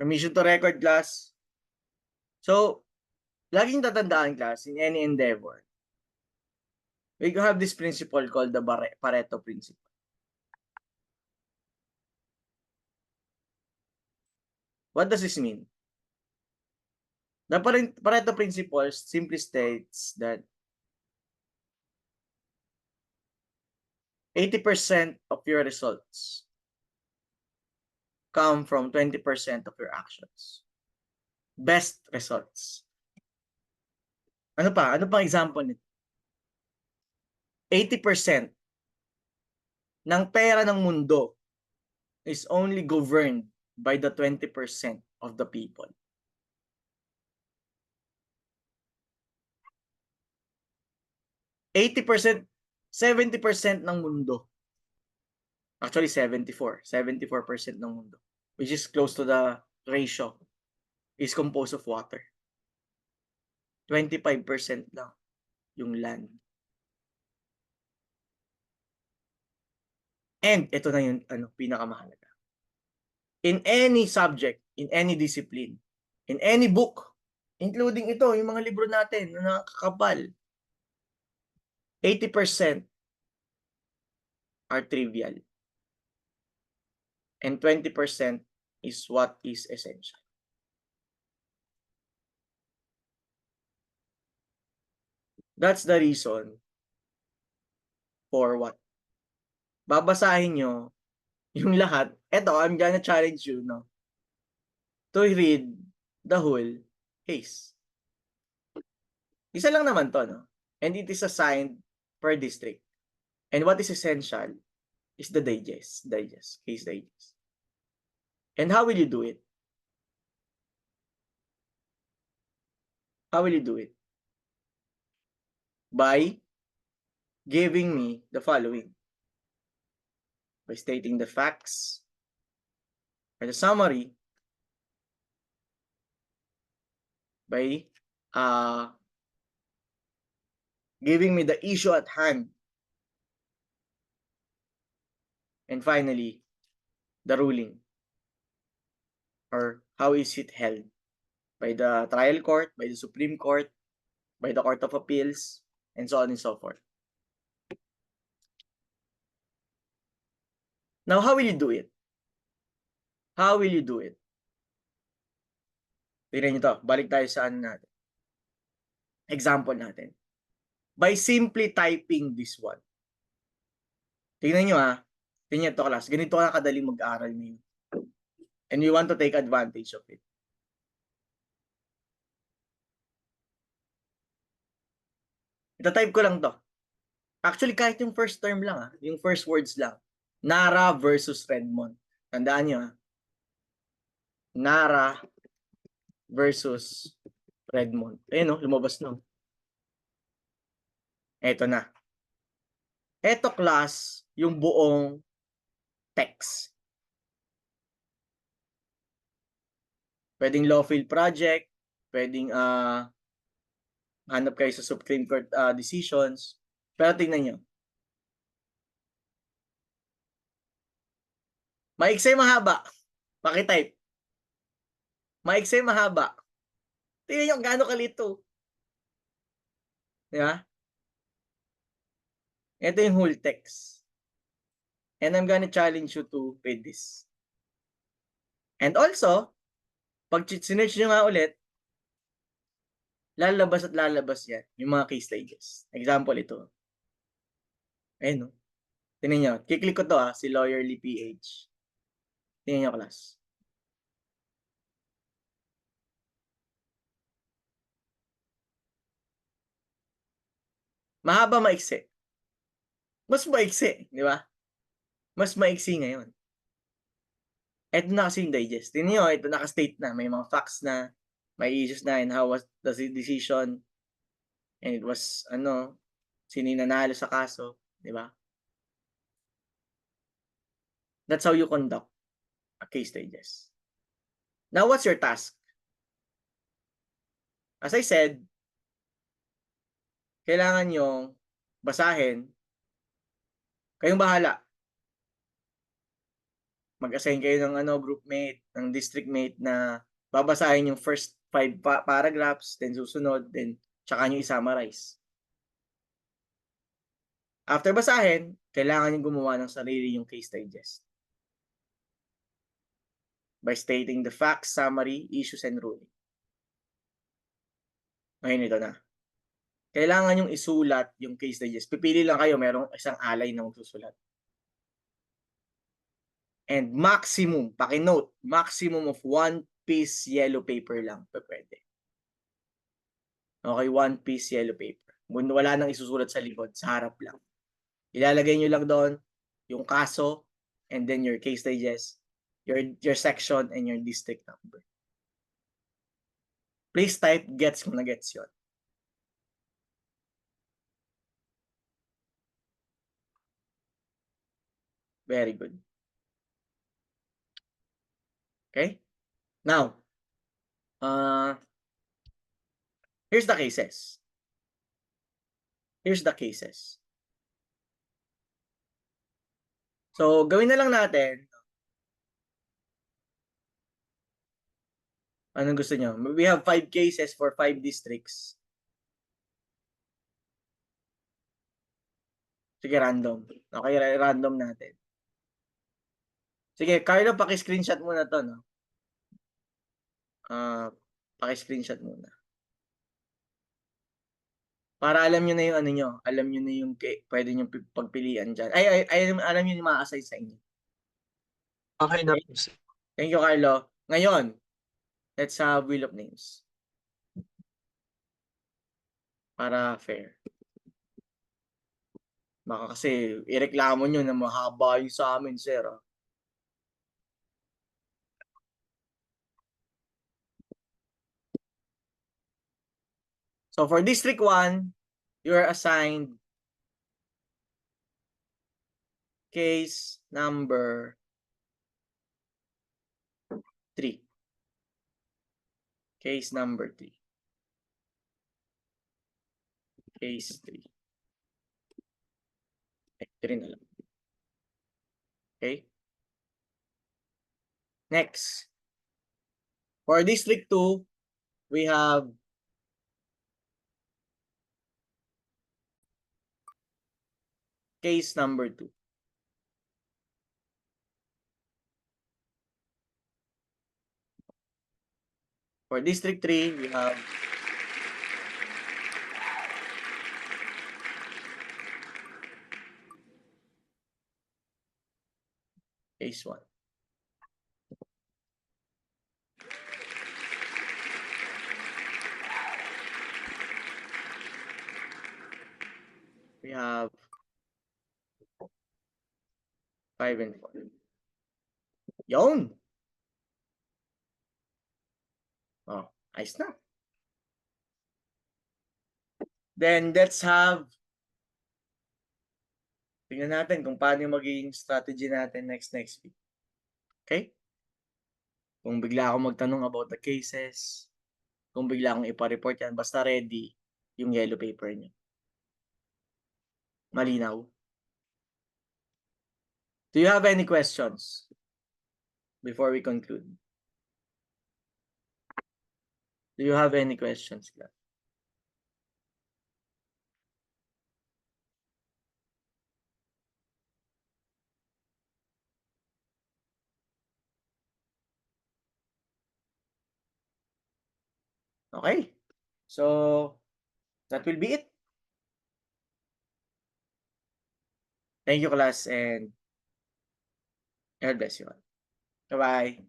Permission to record, class. So, laging tatandaan, class, in any endeavor, we have this principle called the Pareto principle. What does this mean? The Pareto principle simply states that 80% of your results come from 20% of your actions. Best results. Ano pa? Ano pang example nito? 80% ng pera ng mundo is only governed by the 20% of the people. %, 70% ng mundo. Actually, 74% ng mundo, which is close to the ratio, is composed of water. 25% lang yung land. And ito na yung pinakamahalaga. In any subject, in any discipline, in any book, including ito, yung mga libro natin na nakakapal, 80% are trivial. And 20% is what is essential. That's the reason for what? Babasahin nyo yung lahat. Eto, I'm gonna challenge you, no? To read the whole case. Isa lang naman to, no? And it is assigned per district. And what is essential is the digest, case digest. And how will you do it? How will you do it? By giving me the following. By stating the facts, or the summary, by giving me the issue at hand, and finally, the ruling, or how is it held by the trial court, by the Supreme Court, by the Court of Appeals, and so on and so forth. Now, how will you do it? How will you do it? Tingnan nyo to. Balik tayo sa natin. Example natin. By simply typing this one. Tingnan nyo Tingnan to, class. Ganito ka kadali mag-aaral ngayon. And we want to take advantage of it. Ita-type ko lang to. Actually, kahit yung first term lang, yung first words lang. Nara versus Redmond. Tandaan nyo, Nara versus Redmond. Ayun, lumabas na. Eto na. Eto, class, yung buong text. Pwedeng lawful project, pwedeng hanap kayo sa Supreme Court decisions. Pero tingnan nyo. Maiksay mahaba. Pakitype. Maiksay mahaba. Tingnan nyo gaano kalito. Diba? Ito yung whole text. And I'm gonna challenge you to read this. And also, pag sinerch nyo nga ulit, lalabas at lalabas yan, yung mga case stages. Example ito. Ayun, no? Tingnan nyo. Kiklik ko to, si Lawyerly PH. Tingnan nyo, class. Mahaba, maiksi. Mas maiksi, di ba? Mas maiksi ngayon. Ito na kasi yung digest. Tingnan nyo, ito naka-state na. May mga facts na, may issues na, and how was the decision, and it was, sino yung nanalo sa kaso, di ba? That's how you conduct a case digest. Now, what's your task? As I said, kailangan yung basahin. Kayong bahala. mag-assign kayo ng groupmate, ng district mate na babasahin yung first 5 paragraphs, then susunod, then tsaka nyo i-summarize. After basahin, kailangan nyo gumawa ng sarili yung case digest by stating the facts, summary, issues, and ruling. Ngayon ito na. Kailangan yung isulat yung case digest. Pipili lang kayo, merong isang alay na magsusulat. And maximum, paki-note, maximum of 1 piece yellow paper lang pwede. Okay, 1 piece yellow paper. Wala nang isusulat sa likod, sa harap lang. Ilalagay nyo lang doon yung kaso, and then your case digest, your section, and your district number. Please type gets kung na-gets yun. Very good. Okay? Now, here's the cases. Here's the cases. So, gawin na lang natin. Anong gusto nyo? We have 5 cases for 5 districts. Sige, random. Okay, random natin. Sige, Carlo, paki-screenshot muna to, no? Paki-screenshot muna. Para alam nyo na yung nyo. Alam nyo na yung pwede nyo pagpilian dyan. Alam nyo yung ma-assign sa inyo. Okay na. Thank you, Carlo. Ngayon, let's have wheel of names. Para fair. Baka kasi ireklamo nyo na mahaba yung sa amin, sir. So for District 1, you are assigned case number 3. Case number 3. Case 3. 3 na lang. Okay? Next. For District 2, we have case number 2. For District 3, we have case 1. We have 5 and 4. Yun! Oh, ayos na. Then, let's have, tingnan natin kung paano yung magiging strategy natin next week. Okay? Kung bigla akong magtanong about the cases, kung bigla akong ipa-report yan, basta ready yung yellow paper niyo. Malinaw? Do you have any questions before we conclude? Do you have any questions, class? Okay. So, that will be it. Thank you, class, and God bless you all. Bye-bye.